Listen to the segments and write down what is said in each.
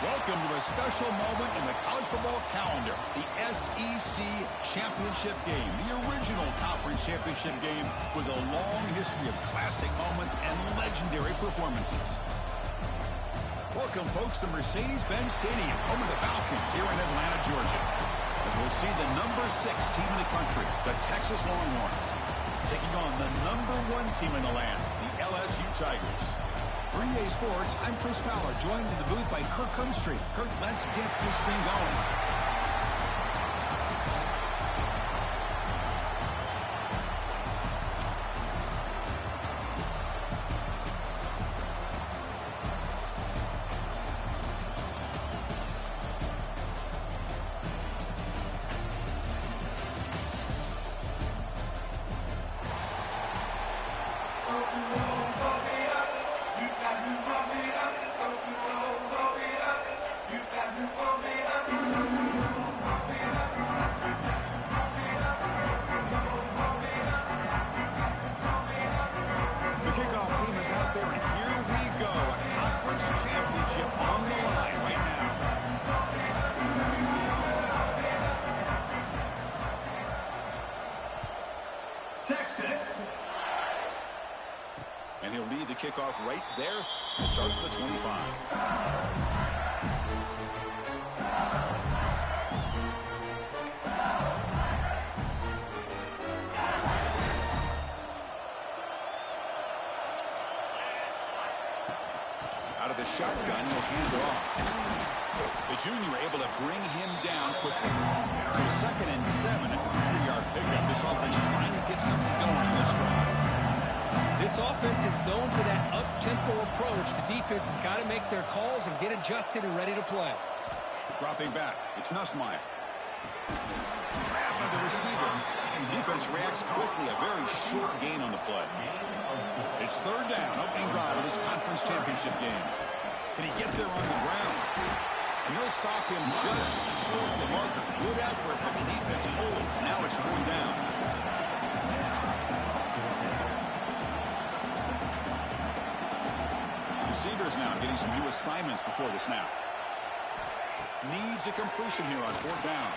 Welcome to a special moment in the college football calendar, the SEC Championship Game, the original conference championship game with a long history of classic moments and legendary performances. Welcome, folks, to Mercedes-Benz Stadium, home of the Falcons here in Atlanta, Georgia, as we'll see the number 6 team in the country, the Texas Longhorns, taking on the number 1 team in the land, the LSU Tigers. For EA Sports, I'm Chris Fowler, joined in the booth by Kirk Herbstreit. Kirk, let's get this thing going. And he'll lead the kickoff right there to start the 25. Out of the shotgun, he'll hand it off. The junior able to bring him down quickly. So 2nd and 7, a 3-yard pickup. This offense trying to get something going in this drive. This offense is known for that up-tempo approach. The defense has got to make their calls and get adjusted and ready to play. Dropping back, it's Nussmeier. Grabbed by the receiver. Defense reacts quickly, a very short gain on the play. It's 3rd down, opening drive of this conference championship game. Can he get there on the ground? And he'll stop him just short of the marker. Good effort, but the defense holds. Now it's 4th down. Receivers now getting some new assignments before the snap. Needs a completion here on 4th down.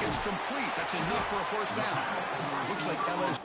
It's complete. That's enough for a 1st down. Looks like LSU.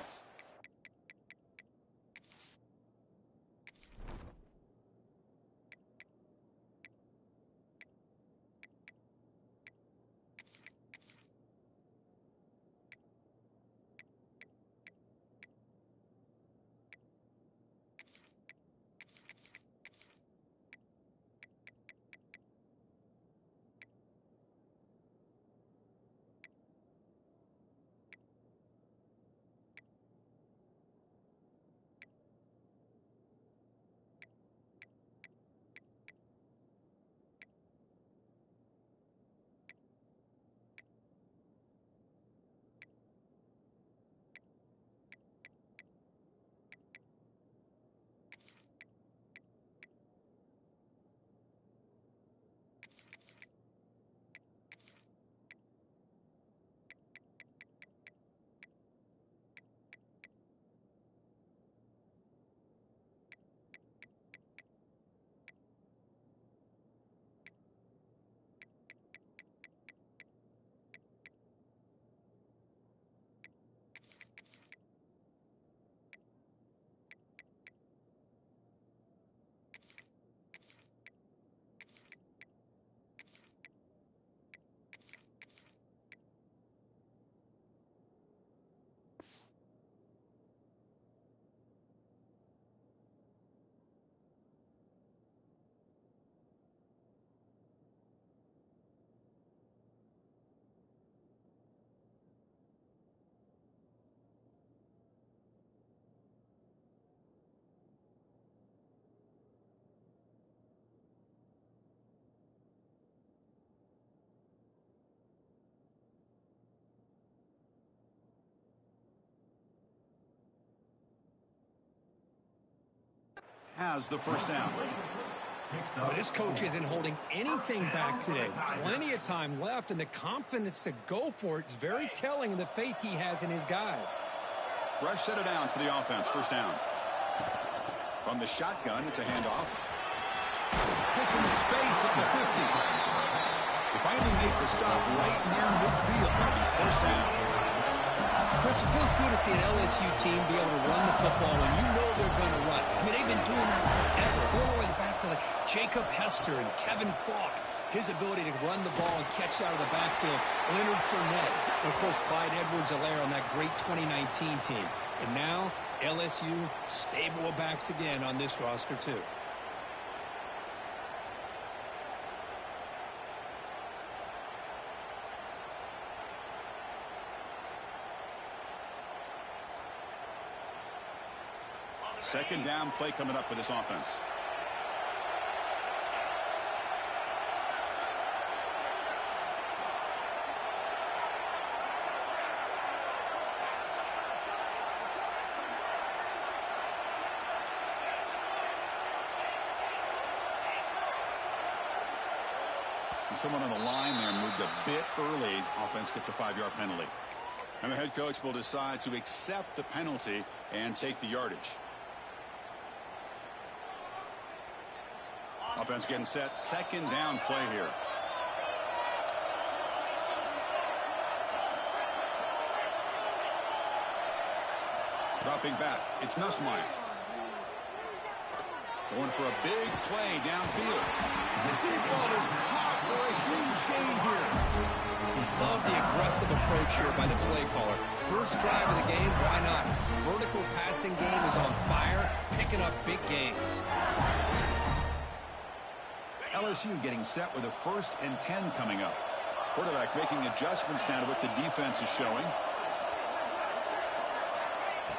Has the 1st down. Well, this coach isn't holding anything back today. Plenty of time left, and the confidence to go for it is very telling in the faith he has in his guys. Fresh set of downs for the offense. 1st down. From the shotgun, it's a handoff. Gets into space at the 50. They finally make the stop right near midfield. That'll be first down. Chris, it feels good to see an LSU team be able to run the football when you know they're going to run. I mean, they've been doing that forever. Going all the way back to like Jacob Hester and Kevin Falk. His ability to run the ball and catch out of the backfield. Leonard Fournette. And, of course, Clyde Edwards-Helaire on that great 2019 team. And now, LSU, stable of backs again on this roster, too. Second down play coming up for this offense. And someone on the line there moved a bit early. Offense gets a 5-yard penalty. And the head coach will decide to accept the penalty and take the yardage. Offense getting set. Second down play here. Dropping back. It's Nussmeier. Going for a big play downfield. The deep ball is caught for a huge gain here. We love the aggressive approach here by the play caller. First drive of the game, why not? Vertical passing game is on fire, picking up big gains. LSU getting set with a 1st and 10 coming up. Quarterback making adjustments down to what the defense is showing.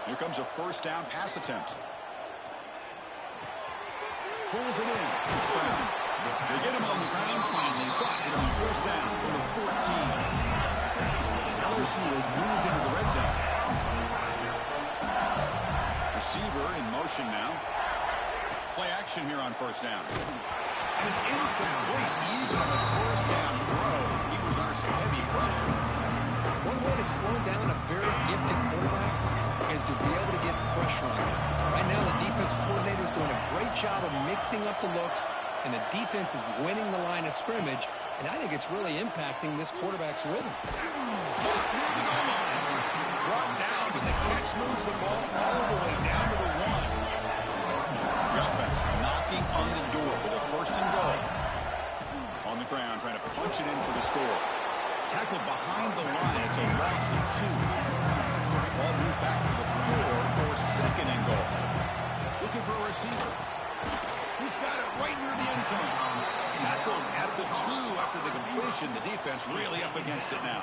Here comes a first down pass attempt. Pulls it in. It's Brown. They get him on the ground finally, but it'll be first down from the 14. LSU has moved into the red zone. Receiver in motion now. Play action here on first down. And it's incomplete. Even on a first down throw, he was under some heavy pressure. One way to slow down a very gifted quarterback is to be able to get pressure on him. Right now, the defense coordinator is doing a great job of mixing up the looks, and the defense is winning the line of scrimmage, and I think it's really impacting this quarterback's rhythm. Brought down, but the catch moves the ball all the way down to the 1. The offense knocking on the door with a 1st and goal. On the ground, trying to punch it in for the score. Tackled behind the line. It's a loss of 2. Ball moved back to the 4 for 2nd and goal. Looking for a receiver. He's got it right near the end zone. Tackled at the 2 after the completion. The defense really up against it now.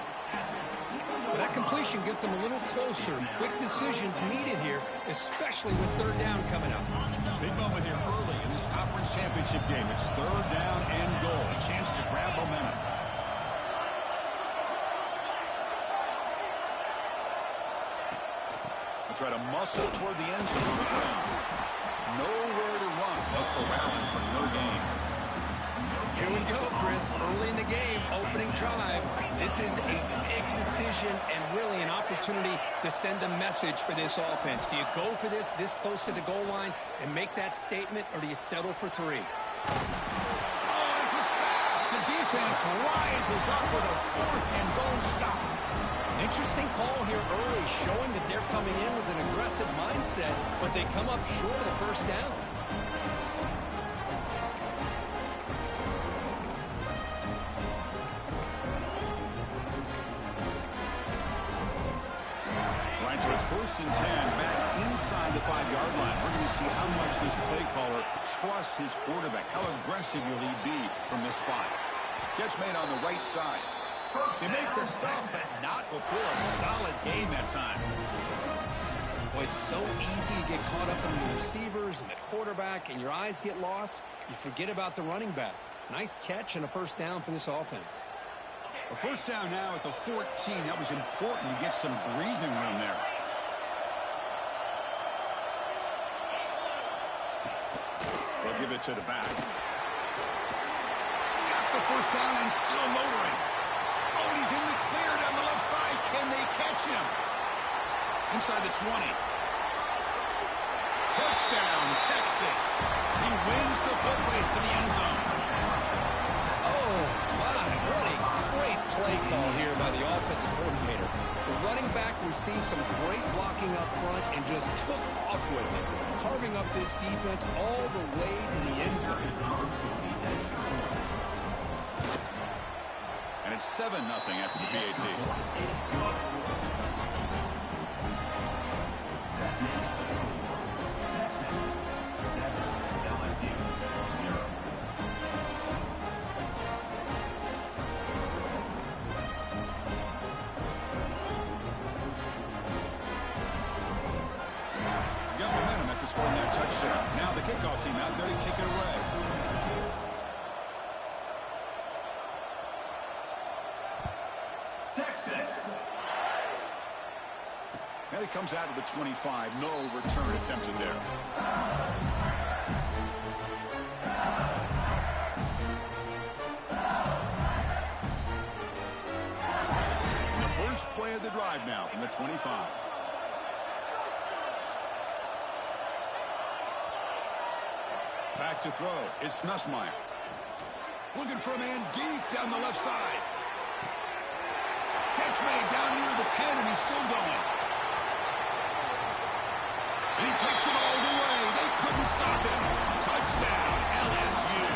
But that completion gets them a little closer. Quick decisions needed here, especially with 3rd down coming up. Big moment here early in this conference championship game. It's 3rd down and goal. A chance to grab momentum. They'll try to muscle toward the end zone. Nowhere to run. Left for Allen for no gain. Here we go, Chris. Early in the game, opening drive. This is a big decision and really an opportunity to send a message for this offense. Do you go for this close to the goal line and make that statement, or do you settle for 3? Oh, it's a sack. The defense rises up with a 4th and goal stop. Interesting call here early, showing that they're coming in with an aggressive mindset, but they come up short of the 1st down. Right, so it's 1st and 10 back inside the 5-yard line. We're going to see how much this play caller trusts his quarterback. How aggressive will he be from this spot? Catch made on the right side. They make the stop, but not before a solid game that time. Boy, it's so easy to get caught up in the receivers and the quarterback, and your eyes get lost. You forget about the running back. Nice catch and a 1st down for this offense. A 1st down now at the 14. That was important to get some breathing room there. They'll give it to the back. Got the 1st down and still motoring. Oh, he's in the clear down the left side. Can they catch him? Inside the 20. Touchdown, Texas. He wins the foot race to the end received some great blocking up front and just took off with it, carving up this defense all the way to the end zone. And it's 7-0 after the PAT. Scoring that touchdown. Now the kickoff team out there to kick it away. Texas. And it comes out of the 25. No return attempted there. And the first play of the drive now from the 25. Back to throw. It's Nussmeier. Looking for a man deep down the left side. Catch made down near the 10, and he's still going. And he takes it all the way. They couldn't stop him. Touchdown, LSU.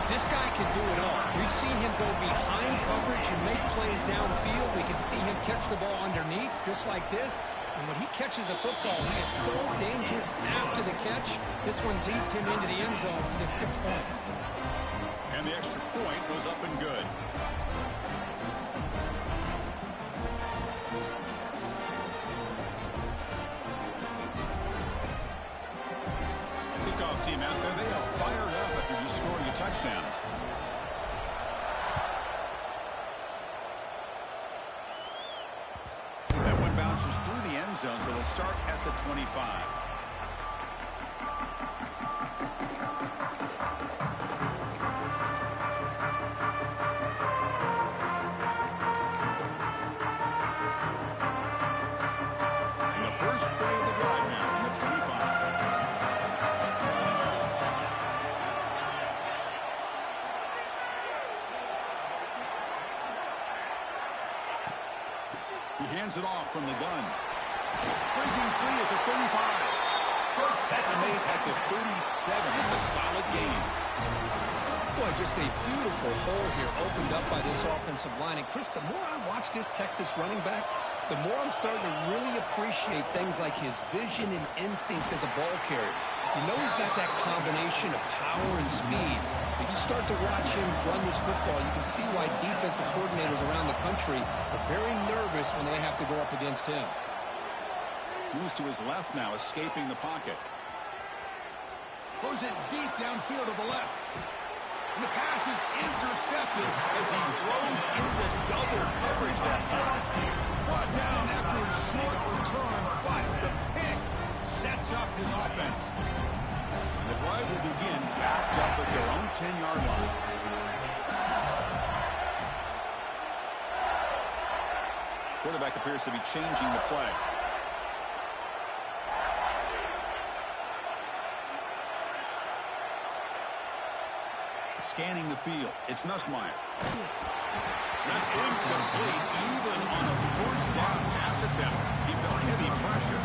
This guy can do it all. We've seen him go behind coverage and make plays downfield. We can see him catch the ball underneath, just like this. And when he catches a football, he is so dangerous after the catch. This one leads him into the end zone for the 6 points. And the extra point was up and good. Kickoff team out there, they are fired up after just scoring a touchdown. That one bounces through the end zone, so they'll start at the 25. And the first play of the drive now from the 25. He hands it off from the gun. Breaking free at the 35. Tackle made at the 37. It's a solid gain. Boy, just a beautiful hole here opened up by this offensive line. And, Chris, the more I watch this Texas running back, the more I'm starting to really appreciate things like his vision and instincts as a ball carrier. You know he's got that combination of power and speed. But you start to watch him run this football, you can see why defensive coordinators around the country are very nervous when they have to go up against him. Moves to his left now, escaping the pocket. Throws it deep downfield to the left. And the pass is intercepted as he throws into double coverage that time. Brought down after a short return, but the pick sets up his offense. And the drive will begin backed up at their own 10-yard line. Quarterback appears to be changing the play. Scanning the field. It's Nussmeier. That's incomplete. Even on a first down pass attempt, he felt heavy pressure.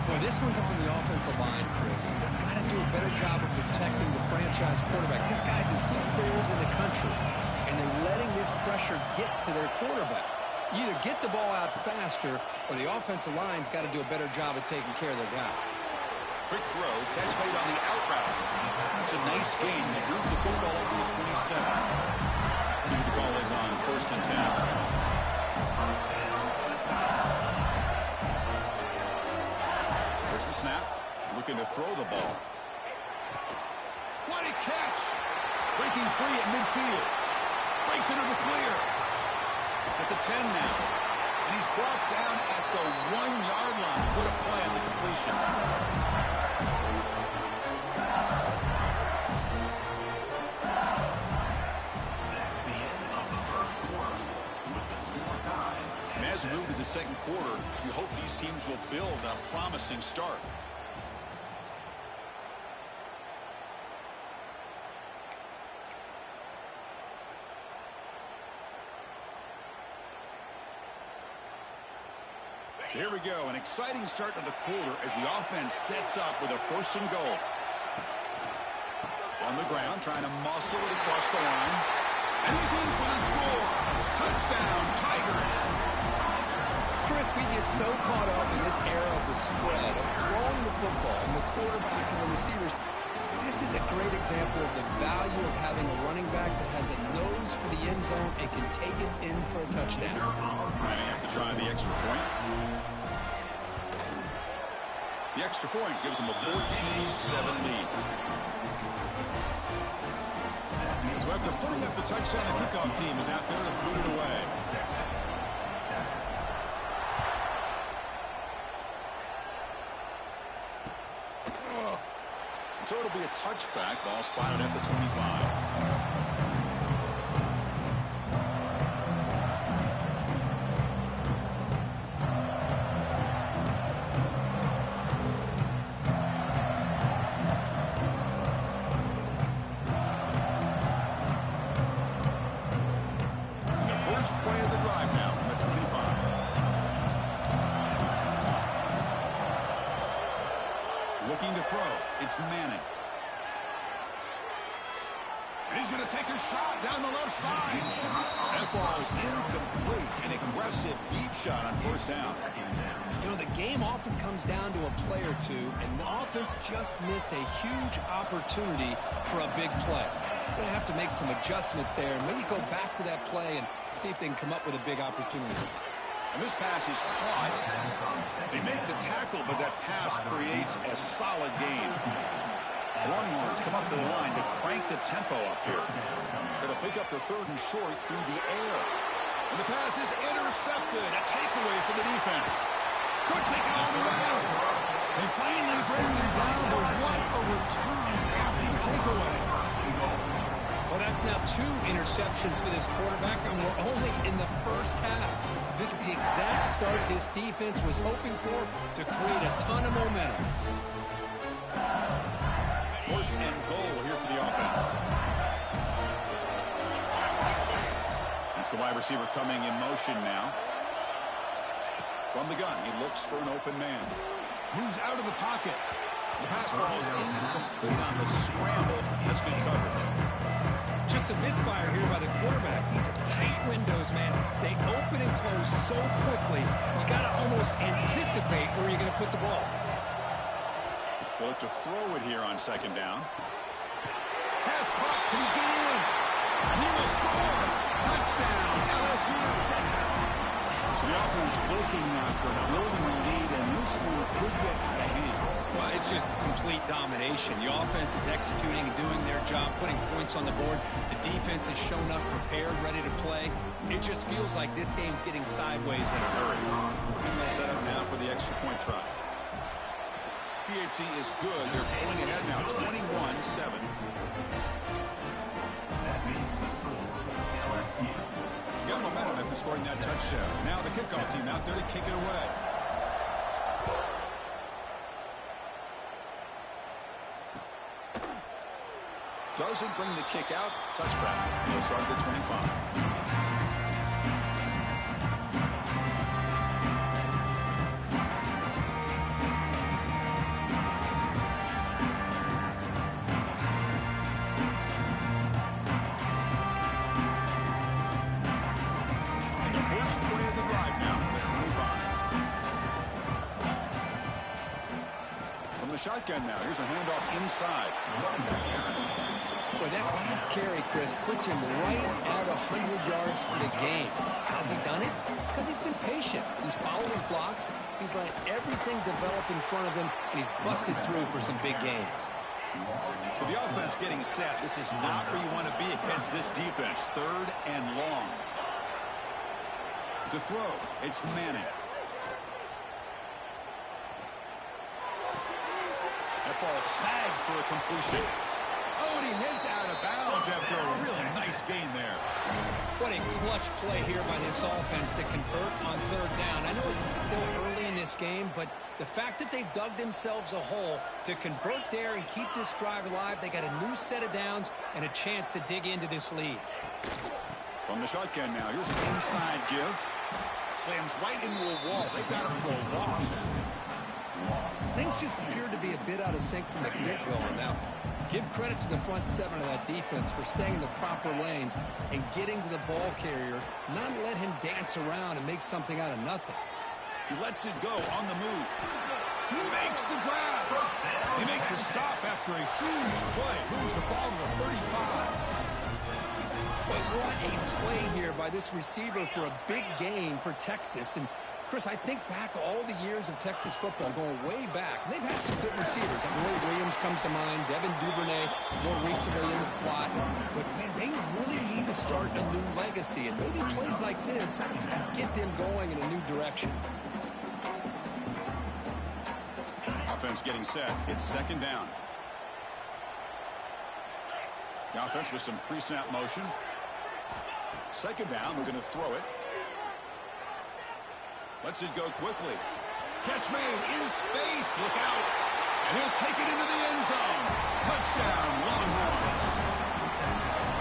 Boy, this one's on the offensive line, Chris. They've got to do a better job of protecting the franchise quarterback. This guy's as good as there is in the country, and they're letting this pressure get to their quarterback. You either get the ball out faster, or the offensive line's got to do a better job of taking care of their guy. Quick throw, catch made on the out route. It's a nice gain. They move the football over to 27. See what the call is on 1st and 10. There's the snap. Looking to throw the ball. What a catch! Breaking free at midfield. Breaks into the clear. At the 10 now. And he's brought down at the 1-yard line. What a play on the completion. And as we move to the second quarter, we hope these teams will build a promising start. Here we go, an exciting start to the quarter as the offense sets up with a 1st and goal. On the ground, trying to muscle it across the line. And he's in for the score. Touchdown, Tigers. Chris, we get so caught up in this era of the spread, of throwing the football, and the quarterback and the receivers. This is a great example of the value of having a running back that has a nose for the end zone and can take it in for a touchdown. Might have to try the extra point. The extra point gives them a 14-7 lead. So after putting up the touchdown, the kickoff team is out there to boot it away. So it'll be a touchback. Ball spotted at the 25. Play of the drive now from the 25. Looking to throw. It's Manning. And he's going to take a shot down the left side. That ball is incomplete. An aggressive deep shot on 1st down. You know, the game often comes down to a play or two, and the offense just missed a huge opportunity for a big play. They're going to have to make some adjustments there and maybe go back to that play and see if they can come up with a big opportunity. And this pass is caught. They make the tackle, but that pass creates a solid gain. Longhorns come up to the line to crank the tempo up here. Going to pick up the 3rd and short through the air. And the pass is intercepted. A takeaway for the defense. Could take it all the way. They finally bring him down, but what a return after the takeaway. Well, that's now 2 interceptions for this quarterback, and we're only in the 1st half. This is the exact start this defense was hoping for to create a ton of momentum. 1st and goal here for the offense. That's the wide receiver coming in motion now. From the gun, he looks for an open man. Moves out of the pocket. The pass ball is incomplete on the scramble. That's good coverage. Just a misfire here by the quarterback. These are tight windows, man. They open and close so quickly. You got to almost anticipate where you're going to put the ball. They'll look to throw it here on 2nd down. Pass caught. Can he get in? He will score. Touchdown, LSU. So the offense blinking now, building the lead, and this one could get out of hand. Well, it's just complete domination. The offense is executing and doing their job, putting points on the board. The defense has shown up, prepared, ready to play. It just feels like this game's getting sideways in a hurry. And they'll set up now for the extra point try. PHC is good. They're pulling ahead now, 21-7. Got momentum after scoring that touchdown. Now the kickoff team out there to kick it away. Doesn't bring the kick out. Touchback. He'll start at the 25. Shotgun now. Here's a handoff inside. Boy, that last carry, Chris, puts him right at 100 yards for the game. How's he done it? Because he's been patient. He's followed his blocks. He's let everything develop in front of him, and he's busted through for some big gains. So the offense getting set. This is not where you want to be against this defense. 3rd and long. To throw, it's Manning. Ball snagged for a completion. Oh, and he heads out of bounds after a really nice gain there. What a clutch play here by this offense to convert on 3rd down. I know it's still early in this game, but the fact that they've dug themselves a hole to convert there and keep this drive alive, they got a new set of downs and a chance to dig into this lead. From the shotgun now, here's an inside give. Slams right into a wall. They've got him for a loss. Things just appeared to be a bit out of sync from the get-go on that one. Give credit to the front seven of that defense for staying in the proper lanes and getting to the ball carrier, not let him dance around and make something out of nothing. He lets it go on the move. He makes the grab. They make the stop after a huge play. Moves the ball to the 35. But what a play here by this receiver for a big gain for Texas. And Chris, I think back all the years of Texas football, going way back. They've had some good receivers. Roy Williams comes to mind, Devin Duvernay more recently in the slot. But, man, they really need to start a new legacy. And maybe plays like this get them going in a new direction. Offense getting set. It's second down. The offense with some pre-snap motion. Second down, we're going to throw it. Lets it go quickly. Catch made in space. Look out. And he'll take it into the end zone. Touchdown, Longhorns.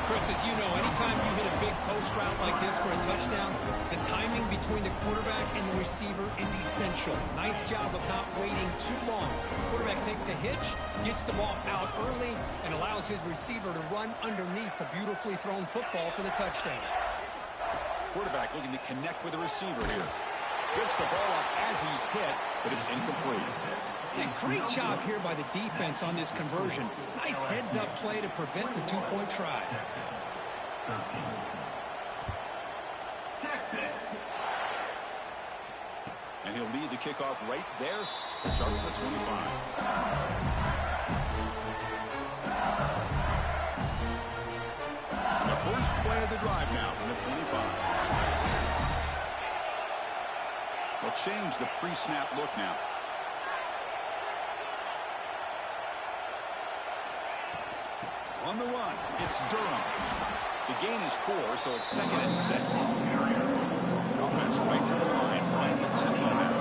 Chris, as you know, anytime you hit a big post route like this for a touchdown, the timing between the quarterback and the receiver is essential. Nice job of not waiting too long. Quarterback takes a hitch, gets the ball out early, and allows his receiver to run underneath the beautifully thrown football for the touchdown. Quarterback looking to connect with the receiver here. Gets the ball up as he's hit, but it's incomplete. And great job here by the defense on this conversion. Nice heads-up play to prevent the two-point try. Texas. And he'll lead the kickoff right there to start at the 25. And the first play of the drive now from the 25. They'll change the pre-snap look now. On the run, it's Durham. The gain is 4, so it's 2nd and 6. Offense right to the line, playing the tempo now.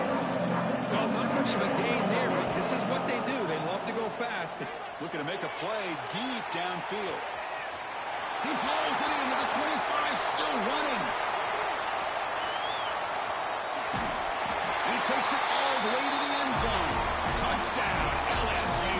Well, not much of a gain there, but this is what they do. They love to go fast. Looking to make a play deep downfield. He hauls it into the 25, still running. He takes it all the way to the end zone. Touchdown, LSU.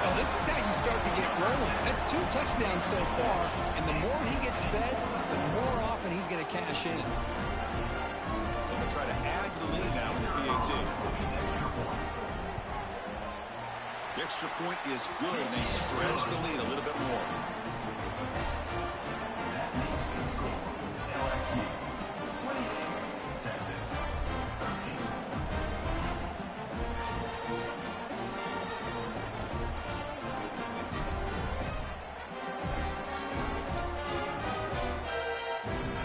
Well, this is how you start to get rolling. That's 2 touchdowns so far, and the more he gets fed, the more often he's going to cash in. They're going to try to add to the lead now in the PAT. The extra point is good, and they stretch the lead a little bit more.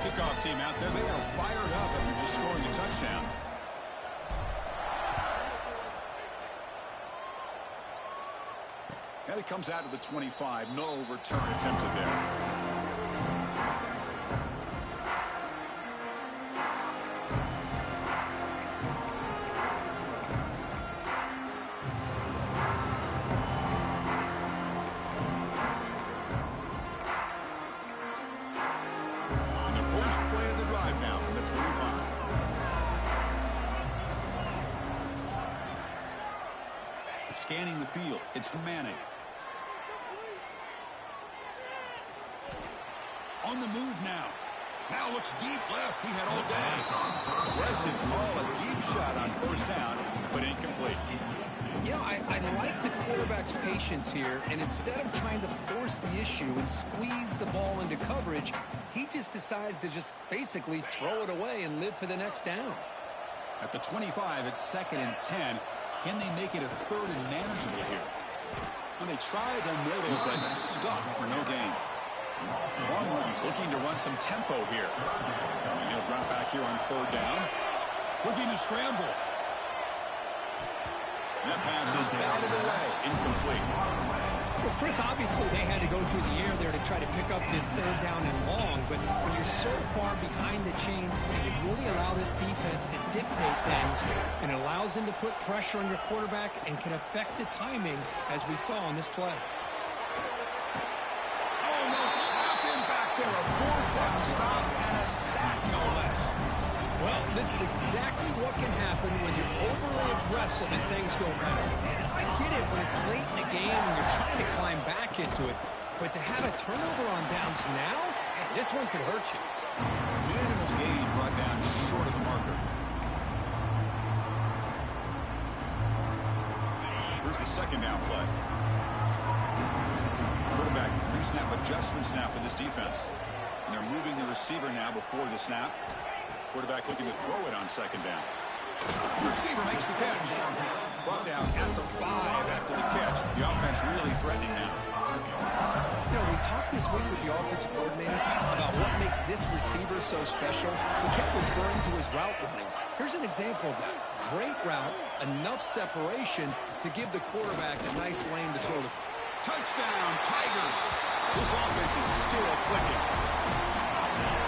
Kickoff team out there, they are fired up after just scoring a touchdown. And it comes out to the 25. No return attempted there. Scanning the field, it's Manning. On the move now. Now looks deep left. He had all day. Aggressive call, a deep shot on first down, but incomplete. You know, I like the quarterback's patience here, and instead of trying to force the issue and squeeze the ball into coverage, he just decides to just basically throw it away and live for the next down. At the 25, it's 2nd and 10. Can they make it a 3rd and manageable here? When they try the middle, but stuck for no gain. Longhorns looking to run some tempo here. And he'll drop back here on 3rd down. Looking to scramble. That pass is batted away. Incomplete. Well, Chris, obviously they had to go through the air there to try to pick up this 3rd down and long, but when you're so far behind the chains, it really allow this defense to dictate things, and it allows them to put pressure on your quarterback and can affect the timing, as we saw on this play. Oh, no, trap him back there. A 4th down stop and a sack, no less. Well, this is exactly what can happen when you're overly aggressive and things go bad. And I get it when it's late in the game and you're trying to climb back into it. But to have a turnover on downs now, man, this one could hurt you. Minimal gain brought down short of the marker. Here's the second down play. Quarterback pre-snap adjustments now for this defense. And they're moving the receiver now before the snap. Quarterback looking to throw it on second down. The receiver makes the catch. Brought down at the 5 after the catch. The offense really threatening now. You know, we talked this week with the offensive coordinator about what makes this receiver so special. He kept referring to his route running. Here's an example of that. Great route, enough separation to give the quarterback a nice lane to throw the. Touchdown, Tigers. This offense is still clicking.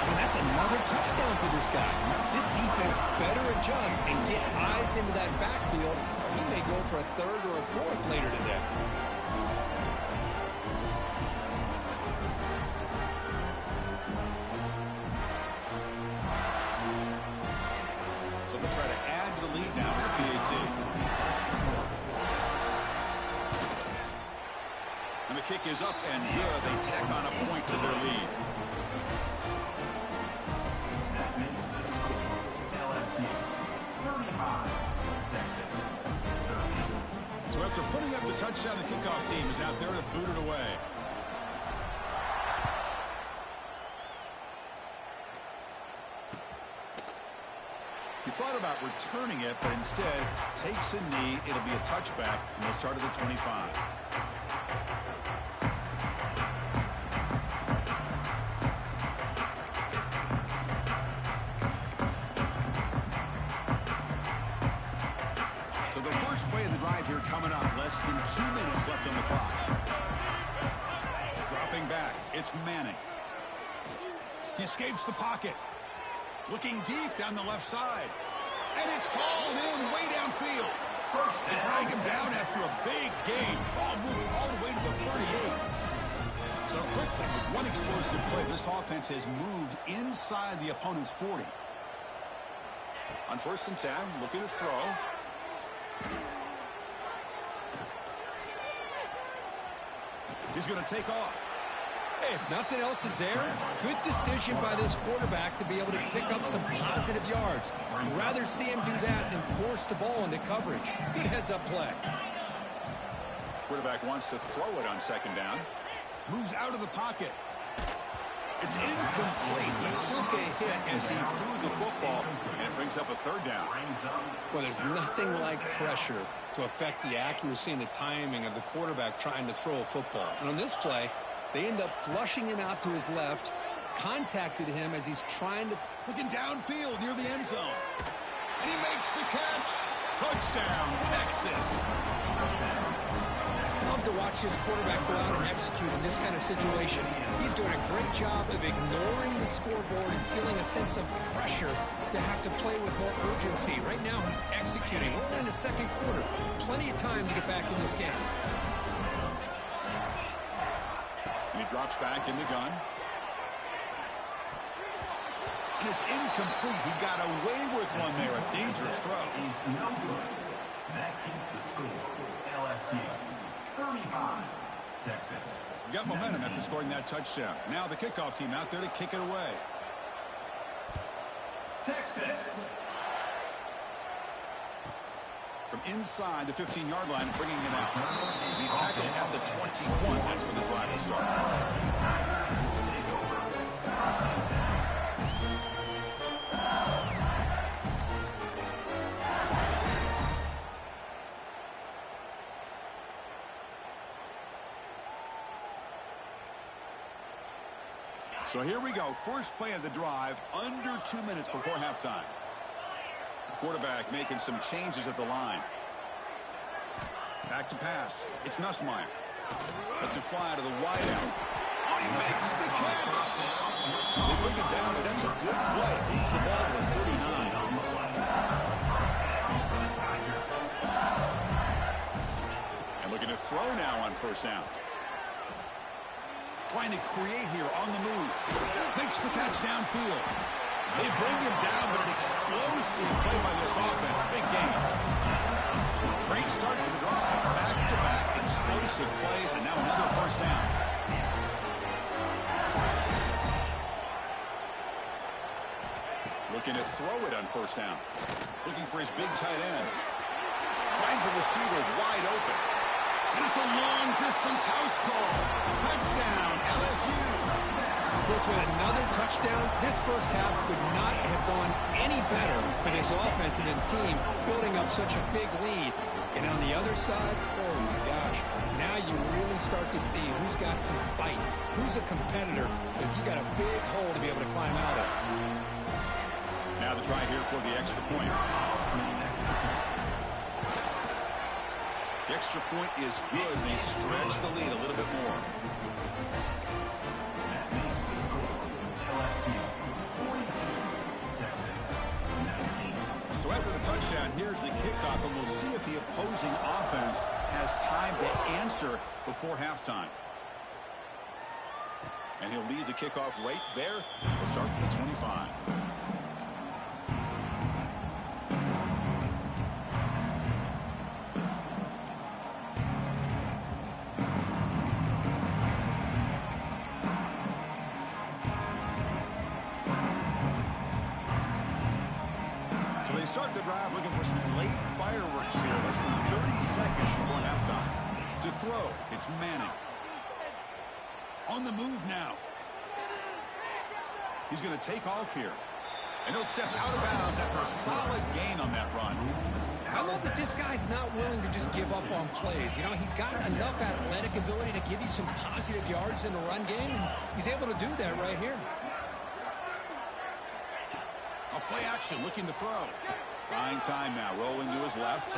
And that's another touchdown for this guy. This defense better adjust and get eyes into that backfield, or he may go for a third or a fourth later today. So they'll try to add to the lead now for PAT. And the kick is up and good. They tack on a point to their lead. So after putting up the touchdown, the kickoff team is out there to boot it away. He thought about returning it, but instead takes a knee. It'll be a touchback, and they'll start at the 25. So the first play of the drive here coming up. Less than 2 minutes left on the clock. Dropping back. It's Manning. He escapes the pocket. Looking deep down the left side. And it's hauled in way downfield. They drag him down after a big gain. Ball moved all the way to the 38. So quickly, with one explosive play, this offense has moved inside the opponent's 40. On 1st and 10, looking to throw. He's going to take off. Hey, if nothing else is there, good decision by this quarterback to be able to pick up some positive yards. I'd rather see him do that than force the ball into coverage. Good heads-up play. Quarterback wants to throw it on second down. Moves out of the pocket. It's incomplete. He took a hit as he threw the football, and it brings up a third down. Well, there's nothing like pressure to affect the accuracy and the timing of the quarterback trying to throw a football. And on this play, they end up flushing him out to his left, contacted him as he's trying to. Looking downfield near the end zone. And he makes the catch. Touchdown, Texas. Love to watch this quarterback go out and execute in this kind of situation. He's doing a great job of ignoring the scoreboard and feeling a sense of pressure to have to play with more urgency. Right now, he's executing. We're in the second quarter. Plenty of time to get back in this game. And he drops back in the gun. And it's incomplete. He got away with one there. A dangerous throw. No good. That keeps the score. LSU 35, Texas. We got momentum after scoring that touchdown. Now the kickoff team out there to kick it away. Texas. From inside the 15-yard line, bringing it out. He's tackled at the 21. That's when the drive will start. So here we go. First play of the drive, under 2 minutes before halftime. Quarterback making some changes at the line. Back to pass. It's Nussmeier. Lets it fly to the wideout. Oh, he makes the catch. They bring it down, but that's a good play. Leads the ball to the 39. And looking to throw now on first down. Trying to create here on the move. Makes the catch downfield. They bring him down, but an explosive play by this offense. Big game. Great start to the drive. Back-to-back explosive plays, and now another first down. Looking to throw it on first down. Looking for his big tight end. Finds a receiver wide open. And it's a long-distance house call. Touchdown, LSU. Of course, with another touchdown, this first half could not have gone any better for this offense and this team, building up such a big lead. And on the other side, oh my gosh, now you really start to see who's got some fight, who's a competitor, because you got a big hole to be able to climb out of. Now the try here for the extra point. The extra point is good. They stretch the lead a little bit more. So after the touchdown, here's the kickoff, and we'll see if the opposing offense has time to answer before halftime. And he'll lead the kickoff right there. We'll start from the 25. Start the drive looking for some late fireworks here. Less than 30 seconds before halftime. To throw, it's Manning. On the move now. He's going to take off here. And he'll step out of bounds after a solid gain on that run. I love that this guy's not willing to just give up on plays. You know, he's got enough athletic ability to give you some positive yards in the run game, and he's able to do that right here. A play action, looking to throw. Buying time now, rolling to his left.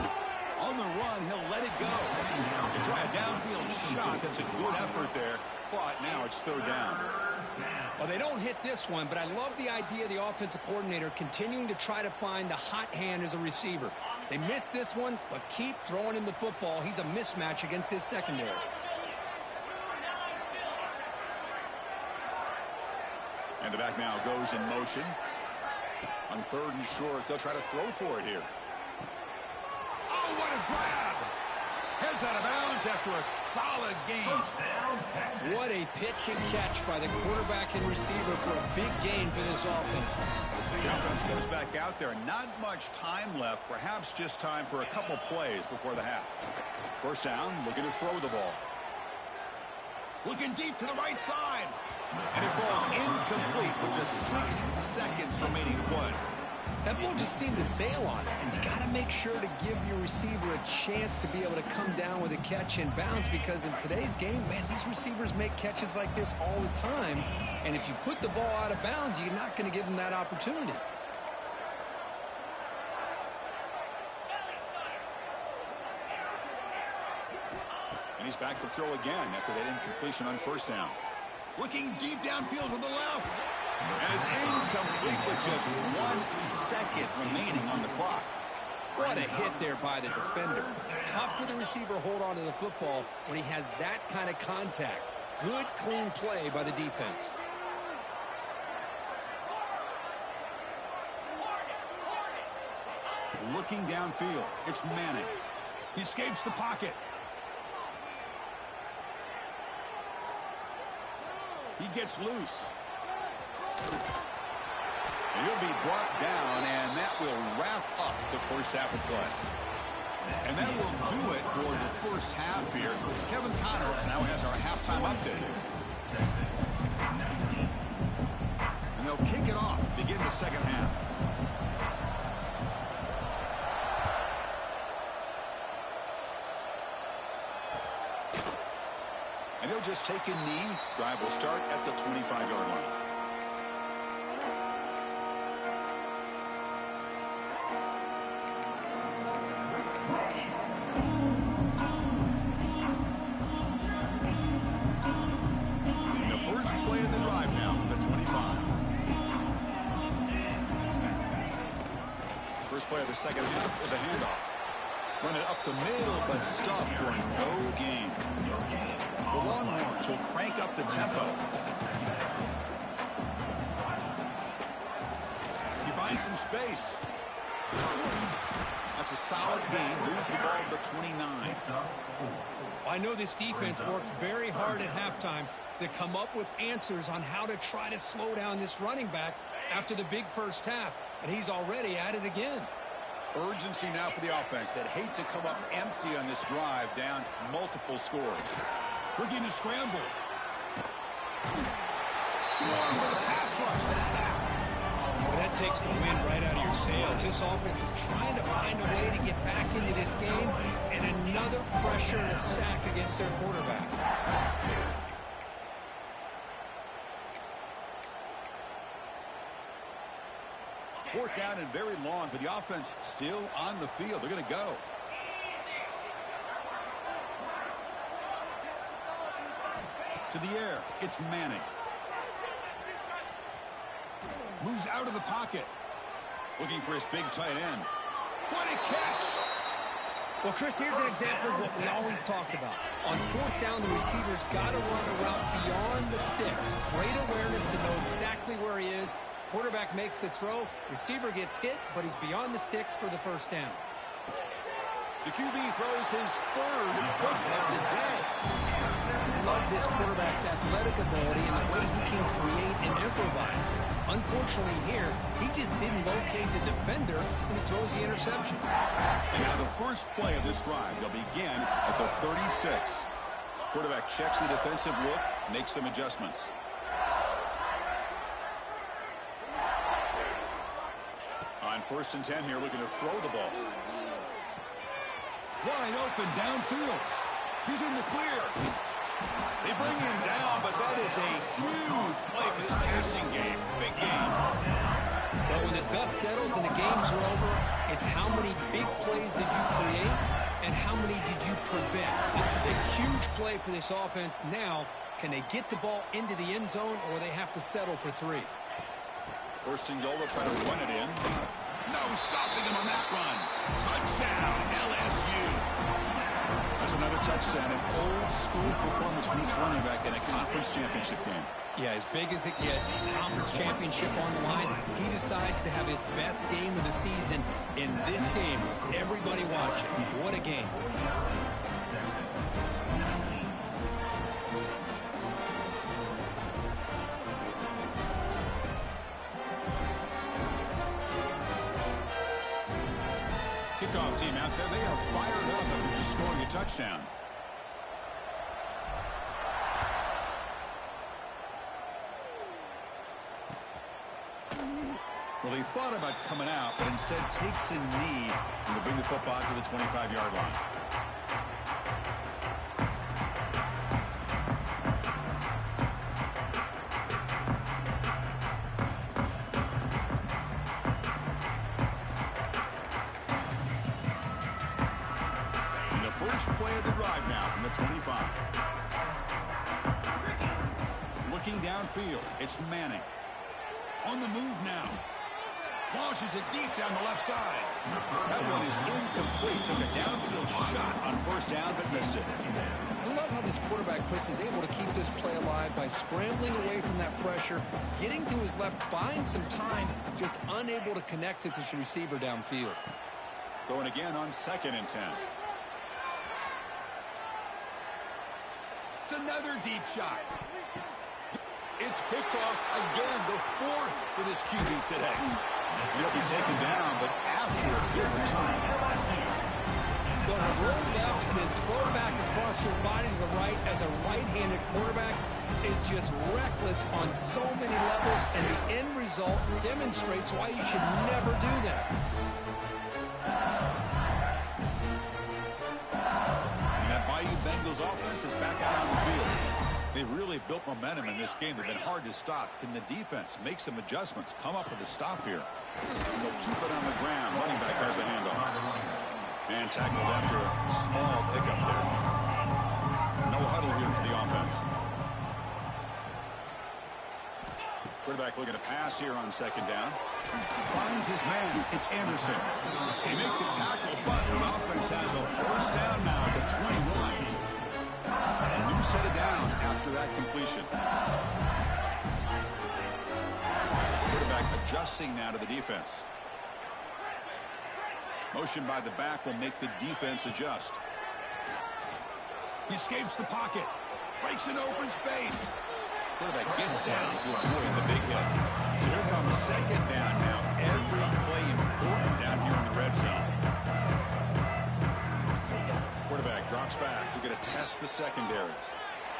On the run, he'll let it go. And try a downfield shot. That's a good effort there, but now it's third down. Well, they don't hit this one, but I love the idea of the offensive coordinator continuing to try to find the hot hand as a receiver. They missed this one, but keep throwing him the football. He's a mismatch against his secondary. And the back now goes in motion. On third and short, they'll try to throw for it here. Oh, what a grab! Heads out of bounds after a solid gain. What a pitch and catch by the quarterback and receiver for a big gain for this offense. The offense goes back out there. Not much time left. Perhaps just time for a couple plays before the half. First down, looking to throw the ball. Looking deep to the right side. And it falls incomplete with just 6 seconds remaining play. That ball just seemed to sail on it. And you got to make sure to give your receiver a chance to be able to come down with a catch and bounce, because in today's game, man, these receivers make catches like this all the time. And if you put the ball out of bounds, you're not going to give them that opportunity. And he's back to throw again after that incompletion on first down. Looking deep downfield with the left. And it's incomplete with just 1 second remaining on the clock. What a hit there by the defender. Tough for the receiver to hold on to the football when he has that kind of contact. Good, clean play by the defense. Looking downfield, it's Manning. He escapes the pocket. He gets loose. And he'll be brought down, and that will wrap up the first half of play. And that will do it for the first half here. Kevin Connors now has our halftime update. And they'll kick it off to begin the second half. And he'll just take a knee. Drive will start at the 25-yard line. And the first play of the drive now from the 25. First play of the second half is a handoff. Run it up the middle, but stuffed for no gain. The Longhorns will crank up the tempo. some space. That's a solid gain. Moves the ball to the 29. I know this defense worked very hard at halftime to come up with answers on how to try to slow down this running back after the big first half, and he's already at it again. Urgency now for the offense that hate to come up empty on this drive, down multiple scores. Looking to scramble. Swarm with a pass rush, a sack. Well, that takes the wind right out of your sails. This offense is trying to find a way to get back into this game, and another pressure and a sack against their quarterback. Fourth down and very long, but the offense still on the field. They're going to go. To the air, it's Manning. Moves out of the pocket. Looking for his big tight end. What a catch! Well, Chris, here's an example of what we always talk about. On fourth down, the receiver's got to run a route beyond the sticks. Great awareness to know exactly where he is. Quarterback makes the throw. Receiver gets hit, but he's beyond the sticks for the first down. The QB throws his third pick of the day. I love this quarterback's athletic ability and the way he can create and improvise. Unfortunately here, he just didn't locate the defender when he throws the interception. And now the first play of this drive, they'll begin at the 36. Quarterback checks the defensive look, makes some adjustments. On 1st and 10 here, looking to throw the ball. Wide open downfield. He's in the clear. They bring him down, but that is a huge play for this passing game. Big game. But when the dust settles and the games are over, it's how many big plays did you create and how many did you prevent. This is a huge play for this offense. Now, can they get the ball into the end zone or they have to settle for 3? 1st and goal, they'll try to run it in. No stopping him on that run. Touchdown, LSU. That's another touchdown, an old-school performance from this running back in a conference championship game. Yeah, as big as it gets, conference championship on the line, he decides to have his best game of the season in this game. Everybody watching. What a game. Kickoff team out there, they are fired up after just scoring a touchdown. Well, he thought about coming out, but instead takes a knee to bring the football to the 25-yard line. Play of the drive now from the 25. Looking downfield, it's Manning. On the move now. Launches it deep down the left side. That one is incomplete. Took a downfield shot on 1st down, but missed it. I love how this quarterback, Chris, is able to keep this play alive by scrambling away from that pressure, getting to his left, buying some time, just unable to connect to his receiver downfield. Throwing again on 2nd and 10. It's another deep shot. It's picked off again, the 4th for this QB today. He'll be taken down, but after a good return. Well, to roll left and then throw back across your body to the right as a right-handed quarterback is just reckless on so many levels, and the end result demonstrates why you should never do that. Bengals offense is back out on the field. They've really built momentum in this game. They've been hard to stop. Can the defense make some adjustments, come up with a stop here? And they'll keep it on the ground. Running back has the handoff. And tackled after a small pickup there. No huddle here for the offense. Quarterback looking to pass here on 2nd down. Finds his man. It's Anderson. They make the tackle, but the offense has a 1st down now at the 21. A new set of downs after that completion. Quarterback adjusting now to the defense. Motion by the back will make the defense adjust. He escapes the pocket. Breaks an open space. Quarterback gets down to avoid the big hit. So here comes second down now. Every play important down here in the red zone. Quarterback drops back. We're going to test the secondary.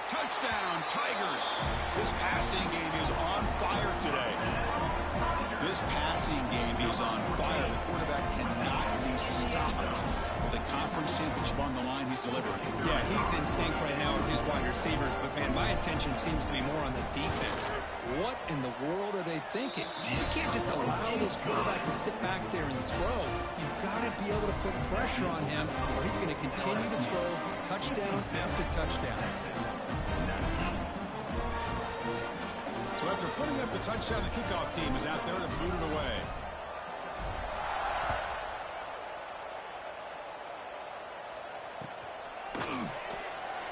Touchdown, Tigers. This passing game is on fire today. This passing game is on fire. The quarterback cannot be stopped. With the conference championship on the line, he's delivering. Yeah, he's in sync right now with his wide receivers, but, man, my attention seems to be more on the defense. What in the world are they thinking? You can't just allow this quarterback to sit back there and throw. You've got to be able to put pressure on him, or he's going to continue to throw touchdown after touchdown. So after putting up the touchdown, the kickoff team is out there to boot it away.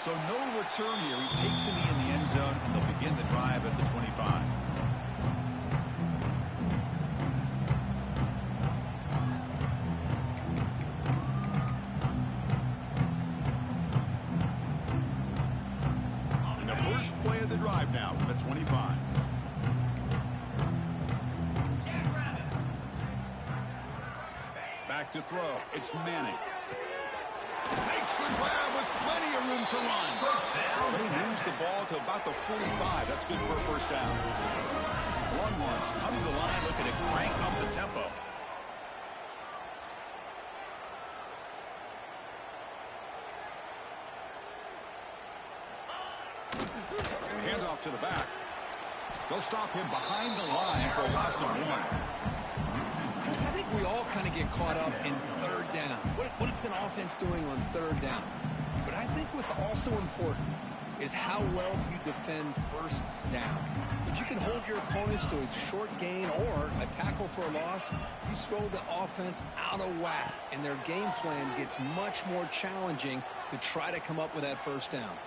So no return here. He takes a knee in the end zone, and they'll begin the drive at the 25. And the first play of the drive now from the 25. Back to throw. It's Manning. Makes the grab with plenty of room to run. They moves the ball to about the 45. That's good for a first down. Longhorns come to the line looking to crank up the tempo. Handoff to the back. They'll stop him behind the line for a loss of 1. Chris, I think we all kind of get caught up in third down. What's an offense doing on third down? But I think what's also important is how well you defend first down. If you can hold your opponents to a short gain or a tackle for a loss, you throw the offense out of whack, and their game plan gets much more challenging to try to come up with that first down.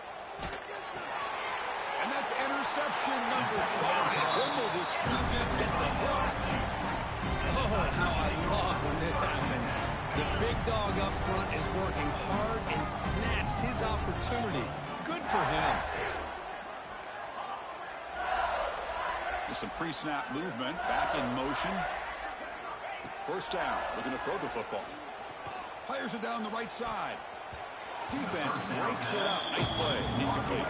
And that's interception number 5. When will this defense get the hook? Oh, how I love when this happens. The big dog up front is working hard and snatched his opportunity. Good for him. With some pre-snap movement, back in motion. First down, looking to throw the football. Fires it down the right side. Defense breaks it up. Nice play, incomplete.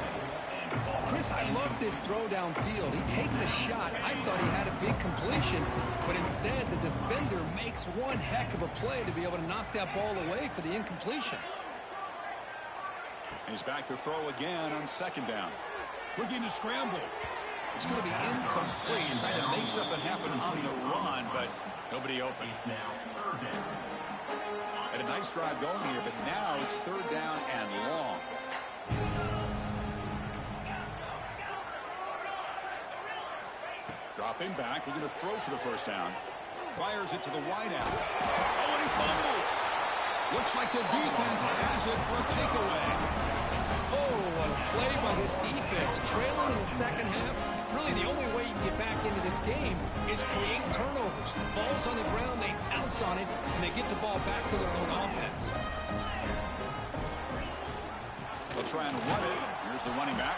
Chris, I love this throw downfield. He takes a shot. I thought he had a big completion, but instead the defender makes one heck of a play to be able to knock that ball away for the incompletion. He's back to throw again on second down. Looking to scramble. It's going to be incomplete. Trying to make something happen on the run, but nobody open. Had a nice drive going here, but now it's third down and long. Dropping back, looking to throw for the first down. Fires it to the wide out. Oh, and he fumbles. Looks like the defense has it for a takeaway. Oh, what a play by this defense. Trailing in the second half. Really, the only way you can get back into this game is create turnovers. Ball's on the ground, they pounce on it, and they get the ball back to their own offense. They'll try and run it. Here's the running back.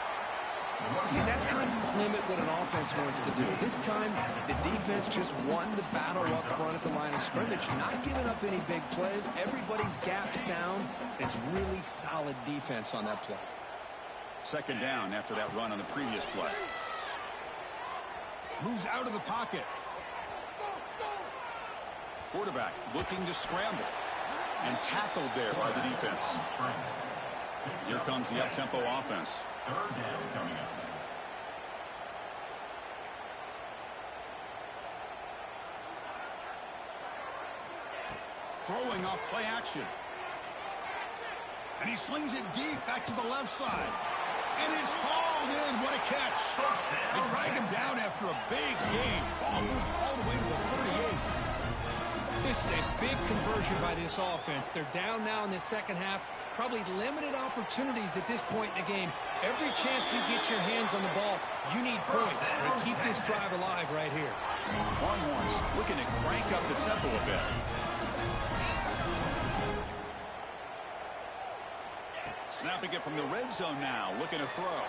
See, that's how you limit what an offense wants to do. This time, the defense just won the battle up front at the line of scrimmage, not giving up any big plays. Everybody's gap sound. It's really solid defense on that play. Second down after that run on the previous play. Moves out of the pocket. Quarterback looking to scramble. And tackled there by the defense. Here comes the up-tempo offense. Third down coming up. Throwing off play action. And he slings it deep back to the left side. And it's hauled in. What a catch. They drag him down after a big game. Ball moved all the way to the 38. This is a big conversion by this offense. They're down now in the second half. Probably limited opportunities at this point in the game. Every chance you get your hands on the ball, you need points. They keep this drive alive right here. Longhorns looking to crank up the tempo a bit. Snapping it from the red zone now, looking to throw.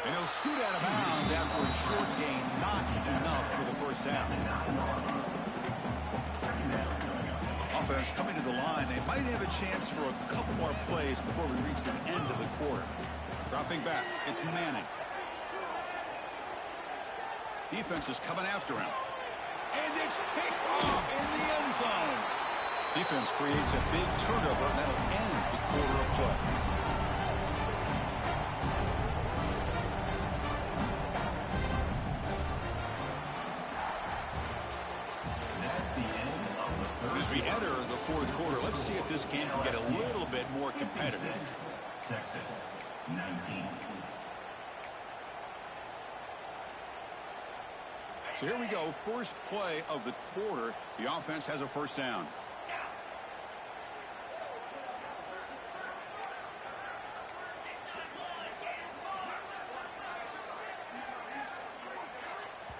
And he'll scoot out of bounds after a short gain, not enough for the first down. Offense coming to the line. They might have a chance for a couple more plays before we reach the end of the quarter. Dropping back, it's Manning. Defense is coming after him. And it's picked off in the end zone. Defense creates a big turnover, and that'll end the quarter of play. As we enter the fourth quarter, let's see if this game can get a little bit more competitive. Texas, 19. So here we go, first play of the quarter. The offense has a first down.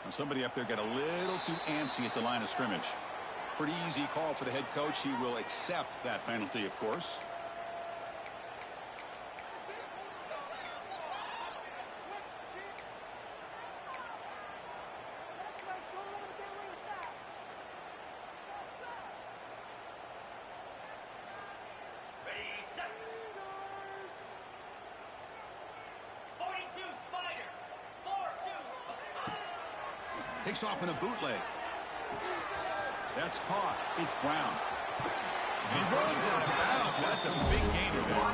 And somebody up there got a little too antsy at the line of scrimmage. Pretty easy call for the head coach. He will accept that penalty, of course. Takes off in a bootleg. That's caught. It's Brown. He runs out of bounds. That's a big gainer there.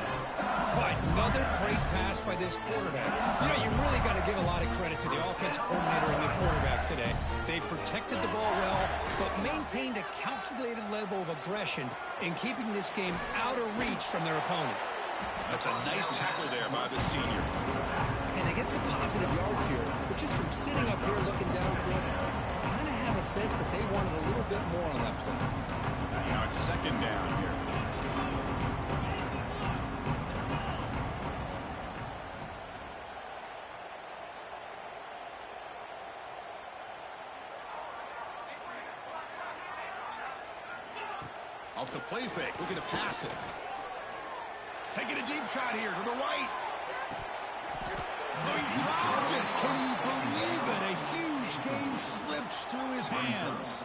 But another great pass by this quarterback. You know, you really got to give a lot of credit to the offense coordinator and the quarterback today. They protected the ball well, but maintained a calculated level of aggression in keeping this game out of reach from their opponent. That's a nice tackle there by the senior. And they get some positive yards here, but just from sitting up here looking down, Chris, I kind of have a sense that they wanted a little bit more on that play. Now it's second down here. Off the play fake, looking to pass it. Taking a deep shot here to the right. He dropped it. Can you believe it? A huge gain slips through his hands.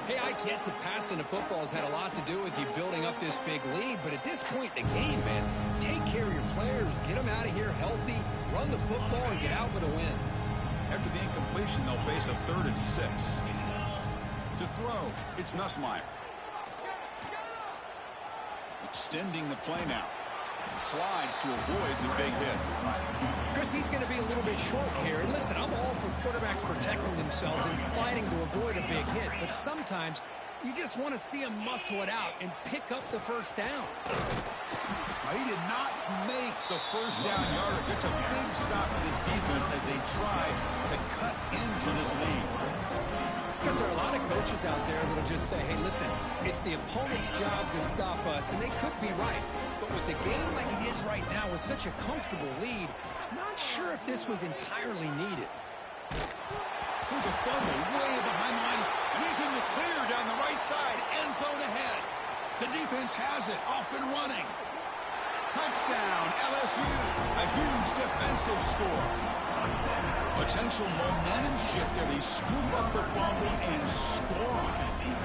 Hey, I get that passing the football has had a lot to do with you building up this big lead, but at this point in the game, man, take care of your players, get them out of here healthy, run the football, and get out with a win. After the incompletion, they'll face a 3rd and 6. To throw, it's Nussmeier. Extending the play now. Slides to avoid the big hit. Chris, he's going to be a little bit short here. And listen, I'm all for quarterbacks protecting themselves and sliding to avoid a big hit. But sometimes you just want to see him muscle it out and pick up the first down. He did not make the first down yardage. It's a big stop for this defense as they try to cut into this lead. Because there are a lot of coaches out there that will just say, hey, listen, it's the opponent's job to stop us. And they could be right. But with the game like it is right now with such a comfortable lead, not sure if this was entirely needed. Here's a fumble way behind the lines, and he's in the clear down the right side, end zone ahead. The defense has it, off and running. Touchdown, LSU, a huge defensive score. Potential momentum shift there. They scoop up the fumble and score.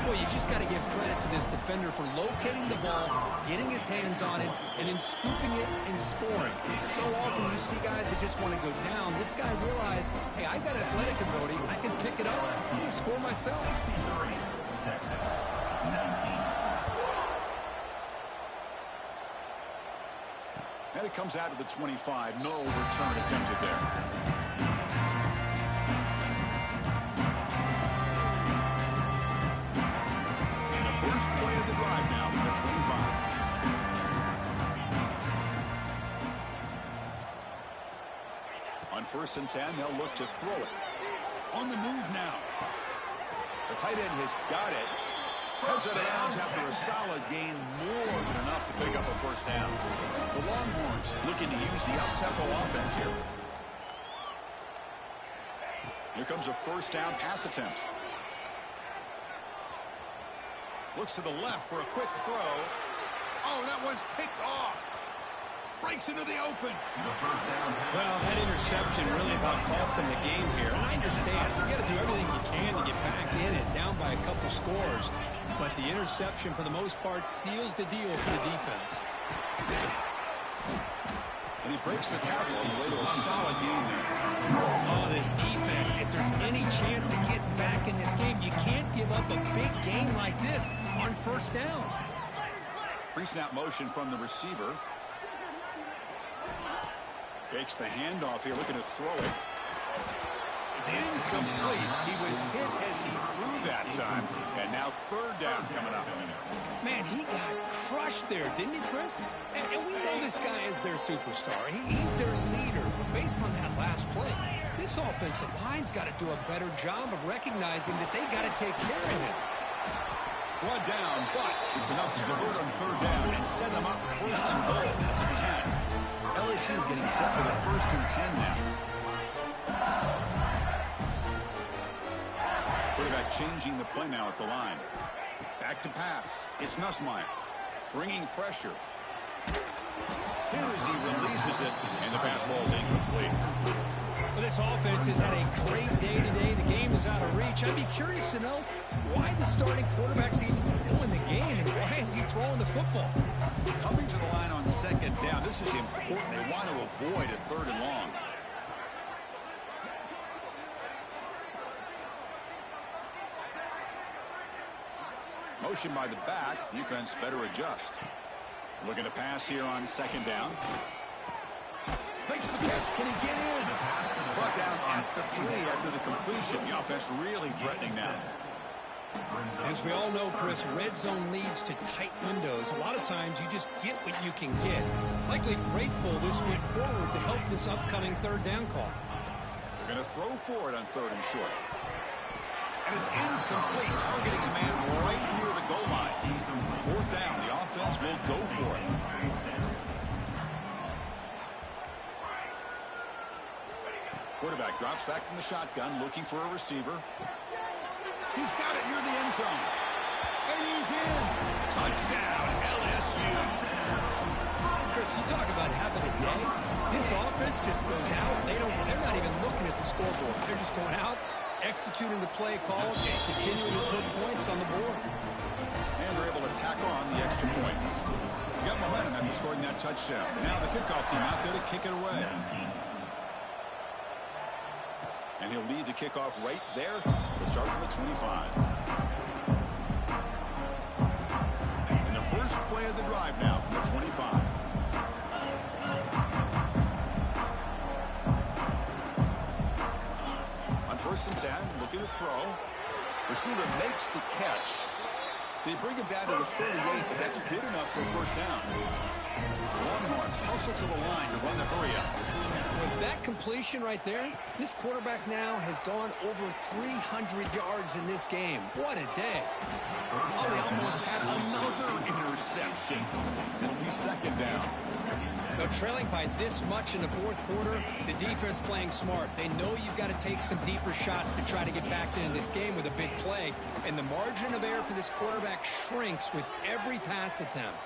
Well, you just got to give credit to this defender for locating the ball, getting his hands on it, and then scooping it and scoring. So often you see guys that just want to go down. This guy realized, hey, I got athletic ability. I can pick it up and score myself. Texas, 19. And it comes out to the 25. No return attempted there. First play of the drive now from the 25. On 1st and 10, they'll look to throw it. On the move now. The tight end has got it. Heads out of bounds after a solid gain, more than enough to pick up a first down. The Longhorns looking to use the up-tempo offense here. Here comes a first down pass attempt. Looks to the left for a quick throw. Oh, that one's picked off. Breaks into the open. Well, that interception really about cost him the game here. And I understand. You got to do everything you can to get back in it, down by a couple scores. But the interception, for the most part, seals the deal for the defense. And he breaks the tackle on the way to a solid game there. Oh, this defense, if there's any chance of getting back in this game, you can't give up a big game like this on first down. Pre-snap motion from the receiver. Fakes the handoff here, looking to throw it. It's incomplete. He was hit as he threw that time. And now third down coming up. Man, he got crushed there, didn't he, Chris? And we know this guy is their superstar. He's their leader. But based on that last play, this offensive line's got to do a better job of recognizing that they got to take care of him. One down, but it's enough to convert on third down and set them up first and goal at the 10. LSU getting set with a first and 10 now. Quarterback changing the play now at the line. Back to pass. It's Nussmeier bringing pressure. Hit as he releases it, and the pass ball is incomplete. Well, this offense has had a great day today. The game is out of reach. I'd be curious to know why the starting quarterback's even still in the game, and why is he throwing the football? Coming to the line on second down, this is important. They want to avoid a third and long. Motion by the back. Defense better adjust. Looking to pass here on second down. Makes the catch. Can he get in? Brought down at the 3 after the completion. The offense really threatening now. As we all know, Chris, red zone leads to tight windows. A lot of times you just get what you can get. Likely grateful this went forward to help this upcoming third down call. They're going to throw for it on third and short. And it's incomplete, targeting a man right near the goal line. Fourth down, the offense will go for it. Quarterback drops back from the shotgun, looking for a receiver. He's got it near the end zone. And he's in. Touchdown, LSU. Chris, you talk about having a day. This offense just goes out. They're not even looking at the scoreboard. They're just going out, executing the play called, and continuing to put points on the board. And they're able to tack on the extra point. Got momentum after scoring that touchdown. Now the kickoff team out there to kick it away. And he'll lead the kickoff right there to start from the 25. And the first play of the drive now from the 25. On first and 10, looking to throw. Receiver makes the catch. They bring him down to the 38, but that's good enough for a first down. Longhorns hustle to the line to run the hurry up. With that completion right there, this quarterback now has gone over 300 yards in this game. What a day. Oh, they almost had another interception. It'll be second down. Now, trailing by this much in the fourth quarter, the defense playing smart. They know you've got to take some deeper shots to try to get back into this game with a big play. And the margin of error for this quarterback shrinks with every pass attempt.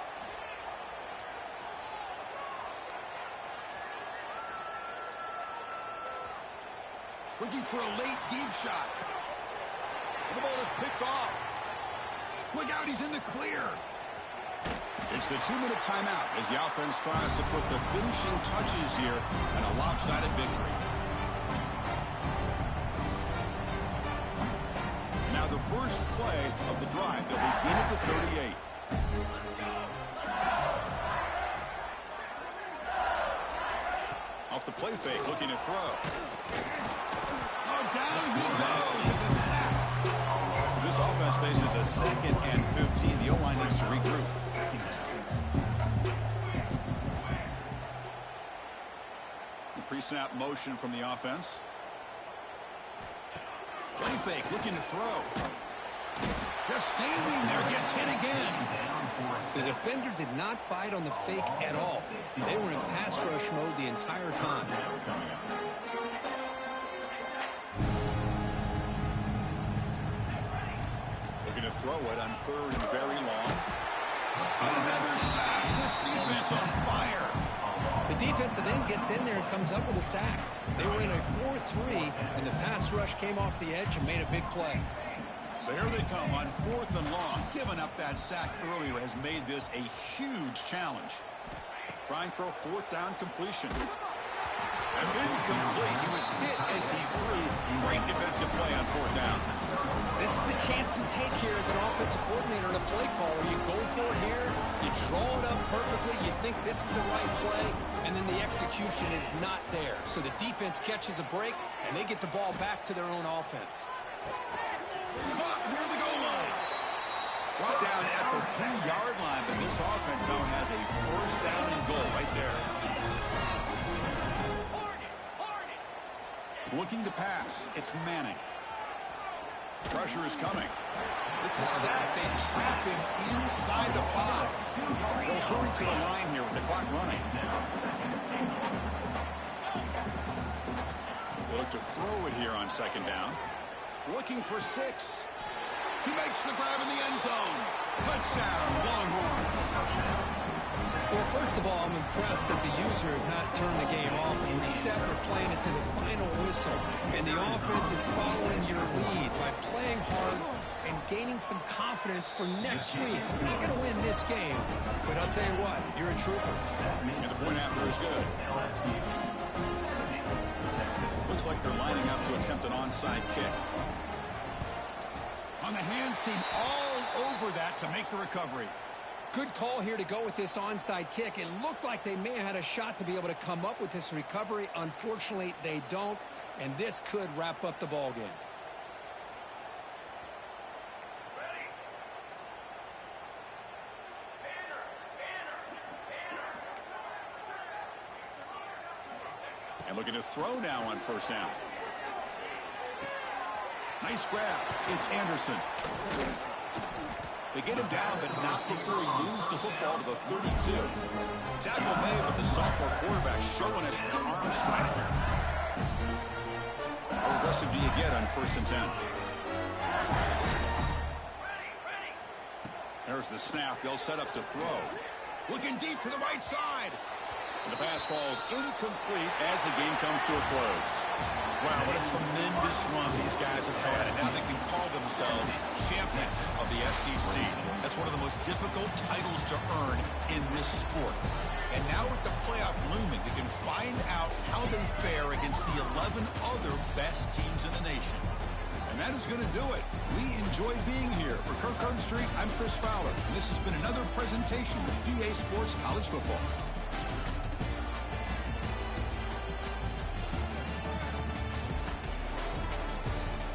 Looking for a late deep shot. And the ball is picked off. Look out, he's in the clear. It's the 2-minute timeout as the offense tries to put the finishing touches here in a lopsided victory. Now the first play of the drive. They'll begin at the 38. Off the play fake, looking to throw. Oh, down he goes. It's a sack. This offense faces a second and 15. The O-line needs to regroup. The pre-snap motion from the offense. Play fake, looking to throw. Just standing there, gets hit again. The defender did not bite on the fake at all. They were in pass rush mode the entire time. Looking to throw it on 3rd and very long. Another sack. This defense on fire. The defensive end gets in there and comes up with a sack. They were in a 4-3, and the pass rush came off the edge and made a big play. So here they come on 4th and long. Giving up that sack earlier has made this a huge challenge. Trying for a 4th down completion. That's incomplete. He was hit as he threw. Great defensive play on 4th down. This is the chance you take here as an offensive coordinator and a play caller. You go for it here, you draw it up perfectly, you think this is the right play, and then the execution is not there. So the defense catches a break, and they get the ball back to their own offense. Caught near the goal line. Brought down at the 3-yard line, but this offense now has a 1st down and goal right there. Looking to pass. It's Manning. Pressure is coming. It's a sack. They trap him inside the 5. They'll hurry to the line here with the clock running. They look to throw it here on 2nd down. Looking for 6. He makes the grab in the end zone. Touchdown, Longhorns. Well, first of all, I'm impressed that the user has not turned the game off and reset or playing it to the final whistle. And the offense is following your lead by playing hard and gaining some confidence for next week. You're not going to win this game, but I'll tell you what, you're a trooper. And the point after is good. Looks like they're lining up to attempt an onside kick. On the hands team, all over that to make the recovery. Good call here to go with this onside kick. It looked like they may have had a shot to be able to come up with this recovery. Unfortunately, they don't, and this could wrap up the ball game. And looking to throw now on 1st down. Nice grab. It's Anderson. They get him down, but not before he moves the football to the 32. Tackle made, but the sophomore quarterback showing us the arm strength. How aggressive do you get on 1st and 10? There's the snap. They'll set up to throw. Looking deep to the right side. And the pass falls incomplete as the game comes to a close. Wow, what a tremendous run these guys have had, and now they can call themselves champions of the SEC. That's one of the most difficult titles to earn in this sport. And now with the playoff looming, they can find out how they fare against the 11 other best teams in the nation. And that is going to do it. We enjoy being here. For Kirk Herbstreit, I'm Chris Fowler, and this has been another presentation of EA Sports College Football.